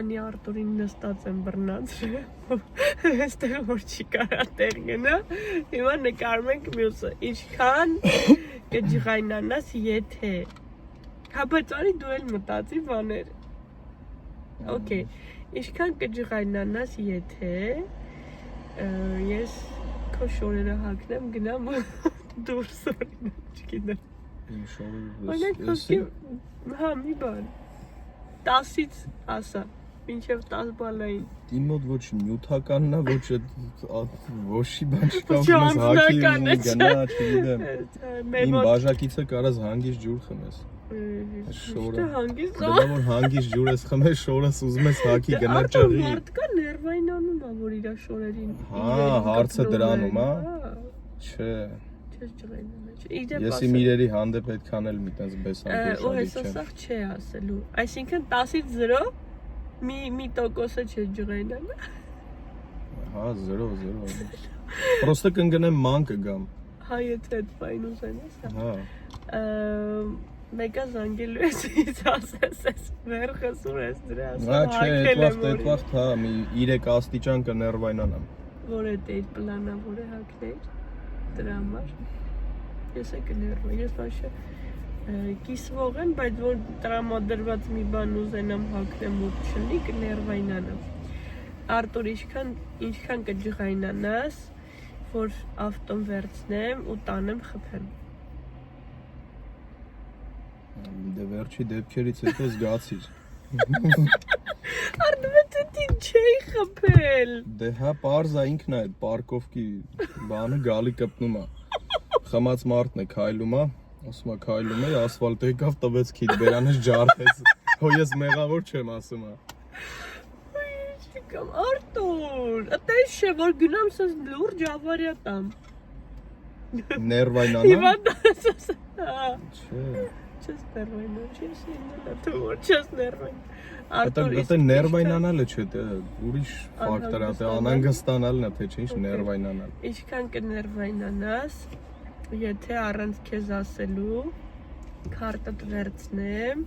Անի Արտուրին նստած եմ բռնացրել, այստեղ որ չի կարա տեղ գնա, հիմա նկարում ենք մյուսը, ինչքան կջղայնանաս եթե, հա բայց արի դու էլ մտածի բաներ, օքեյ, ինչքան կջղայնանաս եթե, ես քո շորերը հագնեմ գնամ դուրս օրինակ չգիտեմ, օրինակ խոսքի, հա մի բան, 10-ից ասա, մինչև 10 բալային։ Իմ մոտ ոչ նյութականն է, ոչ ոչի բան չկա, ես հակի գնա, չգիտեմ։ Իմ բաժակիցը կարաս հանգիստ ջուր խմես։ Շորը հանգիստ։ Դա որ հանգիստ ջուր ես խմես, շորս ուզում ես հակի գնա ճղի։ Մարդկա ներվայնանում է, որ իր շորերին։ Հա, հարցը դրանում, հա։ Չէ։ Չես ջղայնանա։ Ես իմ իրերի հանդեպ պետք անել մի տես բեսանքոշալի չեմ։ Ու հեսա սաղ չէ ասելու։ Այսինքն 10-ից 0 մի տոկոսը չէ ջղայնանա։ Հա, 0 Պրոստը կընգնեմ ման կգամ։ Հա, եթե այդ բայն ուզենես, հա։ Մեկը զանգելու ես ինձ ասես ես վերխս ուր ես դրա ասում հա, չէ, այդ վաղտ, հա, մի 3 աստիճան կներվայնանամ։ Որ է դեյտ պլանա, որ է հակներ դրա համար։ Ես է կներվա, ես բաշը կիսվող եմ, բայց որ տրամադրված մի բան ուզենամ հակնեմ ու չնի կներվայնանամ։ Արտուր, ինչքան կջղայնանաս, որ ավտոն վերցնեմ ու տանեմ խփեմ։ Դե վերջի դեպքերից հետո զգացիր։ Արդյոք դին չէի խփել։ Դե հա, պարզ է ինքն է այդ պարկովկի բանը գալի կպնում է։ Խմած մարդն է քայլում է, ասում է քայլում է, ասֆալտը եկավ տվեց քիթ, բերանից ջարդեց։ Հո ես մեղավոր չեմ ասում է։ Արտուր, այդպես չէ, որ գնամ սս լուրջ ավարիա տամ։ Ներվայնանա։ Հիմա դասս։ Չէ։ Չես ներվայնան, չես իննելա, դու որ չես ներվայնան։ Դա ներվայնանալը չէ, ուրիշ ֆակտոր է, անհանգստանալն է, թե չէ, ինչ ներվայնանալ։ Ինչքան կներվայնանաս, եթե առանց քեզ ասելու քարտը վերցնեմ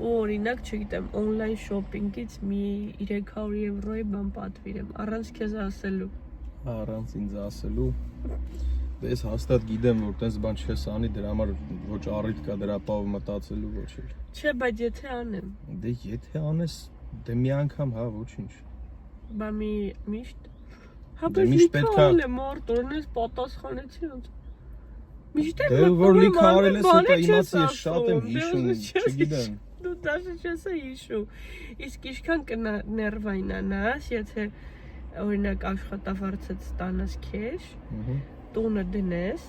ու օրինակ, չգիտեմ, օնլայն շոփինգից մի 300 եվրոյի բան պատվիրեմ, առանց քեզ ասելու։ Առանց ինձ ասելու։ Դե ես հաստատ գիտեմ, որ տես բան չես անի, դրա համար ոչ առիթ կա դրա պավ մտածելու ոչ էլ։ Չէ, բայց եթե անեմ։ Դե եթե անես, դե մի անգամ, հա, ոչինչ։ Բա միշտ։ Հա, բայց միշտ պետք է Արտուրն ես պատասխանեցի ոնց։ Միշտ դե որ լիքը արել ես, դա իմացի ես շատ եմ հիշում, չգիտեմ։ Դու դաշը չես հիշում։ Իսկ ինչքան կներվայնանաս, եթե օրինակ աշխատավարձը ստանաս քեշ, տունը դնես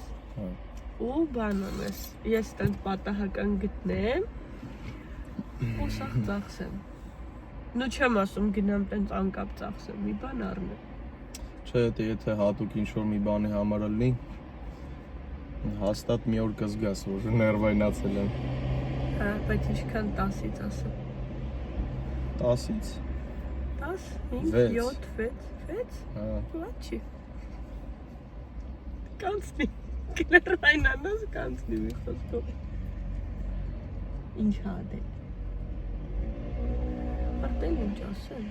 ու բան անես, ես տենց պատահական գտնեմ ու սաղ ծախսեմ, նու չեմ ասում գնամ տենց անկապ ծախսեմ, մի բան առնեմ։ Չէ, եթե հատուկ ինչ-որ մի բանի համար լինի, հաստատ մի օր կզգաս, որ ներվայնացել եմ։ Հա, բայց ինչքան 10-ից ասեմ։ 10-ից։ 10, 5, 7, 6, հա, լաչի։ Կանցնի, կներվայնանաս կանցնի մի խոսքով։ Ինչ հադել։ Արդեն ինչ ասեմ։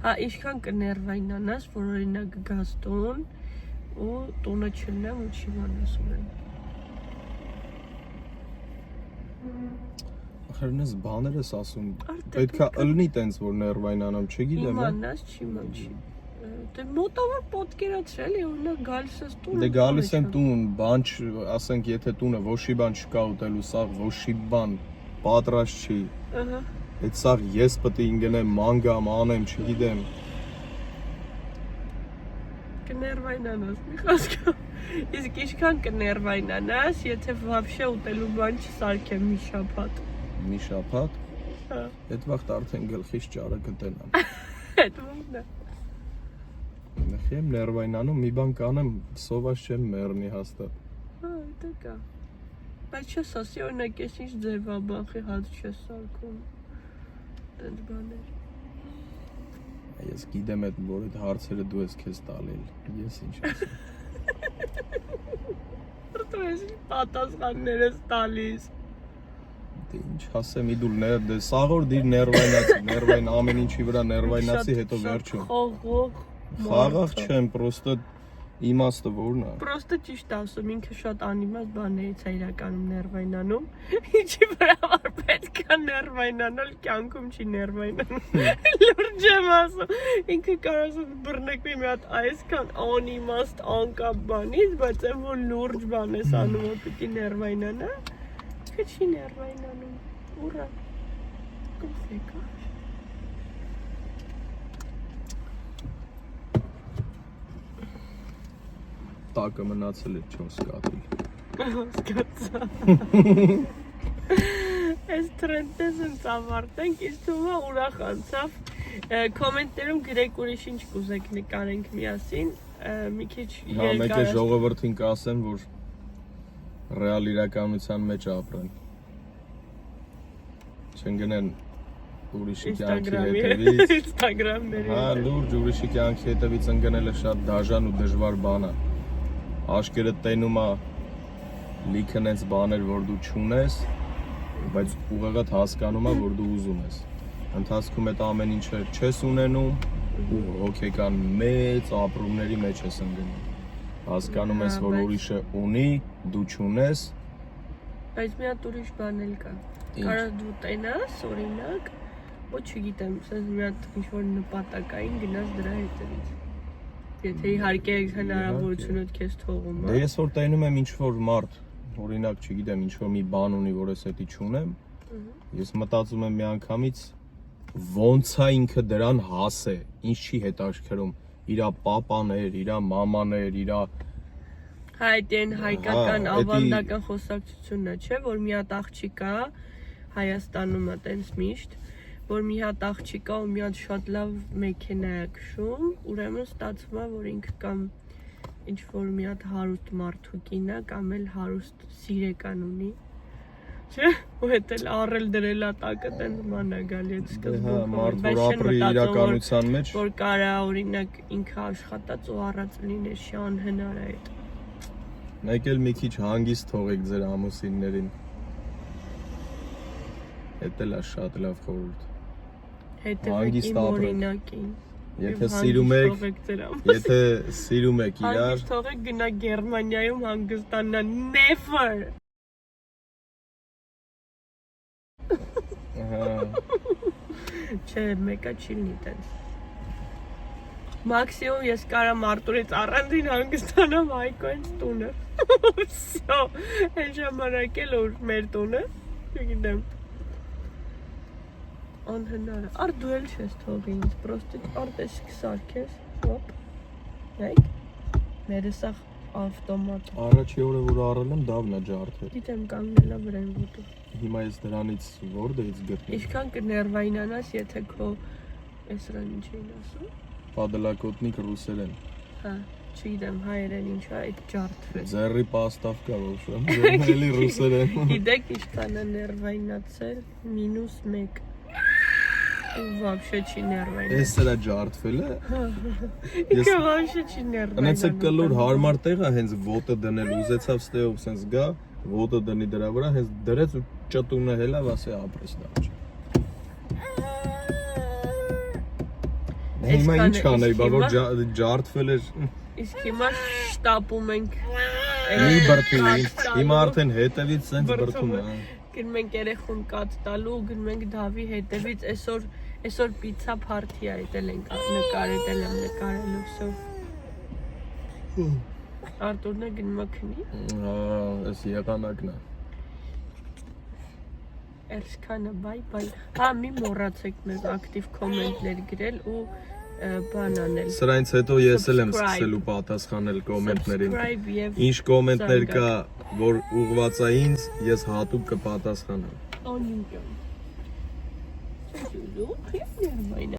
Հա, ինչքան կներվայնանաս, որ օրինակ գաս տուն ու տունը չլնեմ ու չի բանես ունեմ։ Ախրնես բաներ ես ասում, պետք է ըլնի տենց, որ ներվայնանամ, չգիտեմ։ Իմանաս չի մանչի։ Դե մոտավոր պատկերացրել է, օրինակ գալիս ես տուն։ Դե գալիս եմ տուն, բան ասենք, եթե տունը ոչի բան չկա ուտելու, սաղ ոչի բան պատրաստ չի։ Ահա։ Այդ սաղ ես պետք է ինգնեմ, ման գամ, անեմ, չգիտեմ։ Կներվայնանաս, մի խոսքով։ Իսկ ինչքան կներվայնանաս, եթե վաբշե ուտելու բան չսարքեմ մի շաբաթ։ Մի շաբաթ։ Հա։ Այդ վաղտ արդեն գլխից ճարը կտենամ։ Այդ վաղտն է։ Նխի եմ ներվայնանում, մի բան կանեմ, սոված չեմ մեռնի հաստատ։ Հա, դա կա։ Բայց չես ասի, օրինակ ես ինչ ձևա բախի հաց չես սարքում։ Տենց բաներ։ Ես գիտեմ այդ, որ այդ հարցերը դու ես քեզ տալել, ես ինչ ասեմ։ Արտու ես պատասխաններ ես տալիս։ Ինչ ասեմ, իդուլ սաղոր դիր ներվային ամեն ինչի վրա ներվայնացի, հետո վերջում։ Խաղաղ չեմ, պրոստը իմաստը որն է։ Պրոստը ճիշտ ասում, ինքը շատ անիմաստ բաներից է իրականում ներվայնանում։ Ինչի վրա որ պետք է ներվայնանալ, կյանքում չի ներվայնանում։ Լուրջ եմ ասում, ինքը կարող է բռնեկվի մի հատ այսքան անիմաստ անկապ բանից, բայց այն որ լուրջ բան ես անում, որ պիտի ներվայնանա, չի ներվայնանում, ուրա, կուսեկա։ Տակը մնացել է 4 կատի։ Հասկացա։ Այս տրենդես ընց ավարտենք, իսկ թվում է ուրախ անցավ։ Կոմենտներում գրեք ուրիշ ինչ կուզեք նկարենք միասին, մի քիչ երկար։ Հա, մեկ է ժողովրդին կասեմ, որ ռեալ իրականության մեջ ապրեն։ Չընկնեն ուրիշի կյանքի հետևից։ Ինստագրամների։ Հա, լուրջ ուրիշի կյանքի հետևից ընկնելը շատ դաժան ու դժվար բան է։ Աշկերը տենում է լիքը նենց բաներ, որ դու չունես, բայց ուղղակի հասկանում է, որ դու ուզում ես։ Ընթացքում այդ ամեն ինչը չես ունենում ու հոգեկան մեծ ապրումների մեջ ես ընկնում։ Հասկանում ես, որ ուրիշը ունի, դու չունես։ Բայց մի հատ ուրիշ բան էլ կա։ Կարա դու տենաս, օրինակ, ոչ չգիտեմ, ասես մի հատ ինչ-որ նպատակային գնաս դրա հետևից։ Եթե իհարկե հնարավորությունը քեզ թողում է։ Դե ես որ տենում եմ ինչ-որ մարդ, օրինակ, չգիտեմ, ինչ-որ մի բան ունի, որ ես էդի չունեմ, ես մտածում եմ միանգամից ոնց է ինքը դրան հասե, ինչ չի հետաքրքրում, իրա պապաներ, իրա մամաներ, իրա Այդ այն հայկական ավանդական խոսակցությունն է, չէ, որ մի հատ աղջիկ կա Հայաստանում է տենց միշտ, որ մի հատ աղջիկ կա ու մի հատ շատ լավ մեքենա է քշում, ուրեմն ստացվում է, որ ինքը կամ ինչ որ մի հատ հարուստ մարդու կին է, կամ էլ հարուստ սիրեկան ունի, չէ, ու հետ էլ առել դրել է տակը տենց ման է գալի այդ սկզբում, բայց չեն իրականության մեջ, որ կարա օրինակ ինքը աշխատած ու առած լիներ, անհնար է այդ։ Մեկ էլ մի քիչ հանգիստ թողեք ձեր ամուսիններին։ Էդ էլ է շատ լավ խորհուրդ։ Հետևեք իմ օրինակին։ Եթե սիրում եք իրար, հանգիստ թողեք գնա Գերմանիայում հանգստանա, never։ Չէ, մեկը չի լինի տենց։ Մաքսիմում ես կարամ Արտուրից առանձին հանգստանամ Հայկոյից տունը։ Всё, այն ժամանակ էլ որ մեր տունը, չգիտեմ։ Անհնար է։ Արդ դու էլ չես թողի ինձ, պրոստը արտեսիք սարքես, հոպ։ Նայք։ Մերը սա ավտոմատ։ Առաջի օրը որ առել եմ, դավն է ջարդել։ Գիտեմ կանգնել է վրան ոտով։ Հիմա ես դրանից որտեղից գտնեմ։ Ինչքան կներվայնանաս, եթե քո էսրան ինչ էին ասում։ Падалակոտնիկ ռուսերեն։ Հա, չգիտեմ հայերեն ինչ է, այդ ջարդվել։ Ձեռի պաստավկա ոչմ, էլի ռուսերեն։ Գիտեք ինչքան է ներվայնացել, -1։ Вообще չի ներվայնացել։ Էս էլա ջարդվել է։ Ինքը вообще չի ներվայնացել։ Անեցը կլոր հարմար տեղ է, հենց ոտը դնել, ուզեցավ ստեով սենց գա, ոտը դնի դրա վրա, հենց դրեց ու ճտունը հելավ, ասե ապրես դավճ։ Հիմա ինչ անեի, բա որ ջարդվել էր։ Իսկ հիմա շտապում ենք։ Մի բրդի, հիմա արդեն հետևից սենց բրդում է։ Գնում ենք երեխուն կաթ տալու, գնում ենք Դավի հետևից, այսօր պիցա փարթի է, այդել ենք նկարել եմ նկարելու, всё։ Արտուրն է գնում է քնի։ Հա, էս եղանակն է։ Էրսքանը բայ։ Հա, մի մոռացեք մեզ ակտիվ կոմենտներ գրել ու բան անել։ Սրանից հետո ես էլ եմ սկսելու պատասխանել կոմենտներին։ Ինչ կոմենտներ կա, որ ուղղված է ինձ, ես հատուկ կպատասխանեմ։ Անինքն։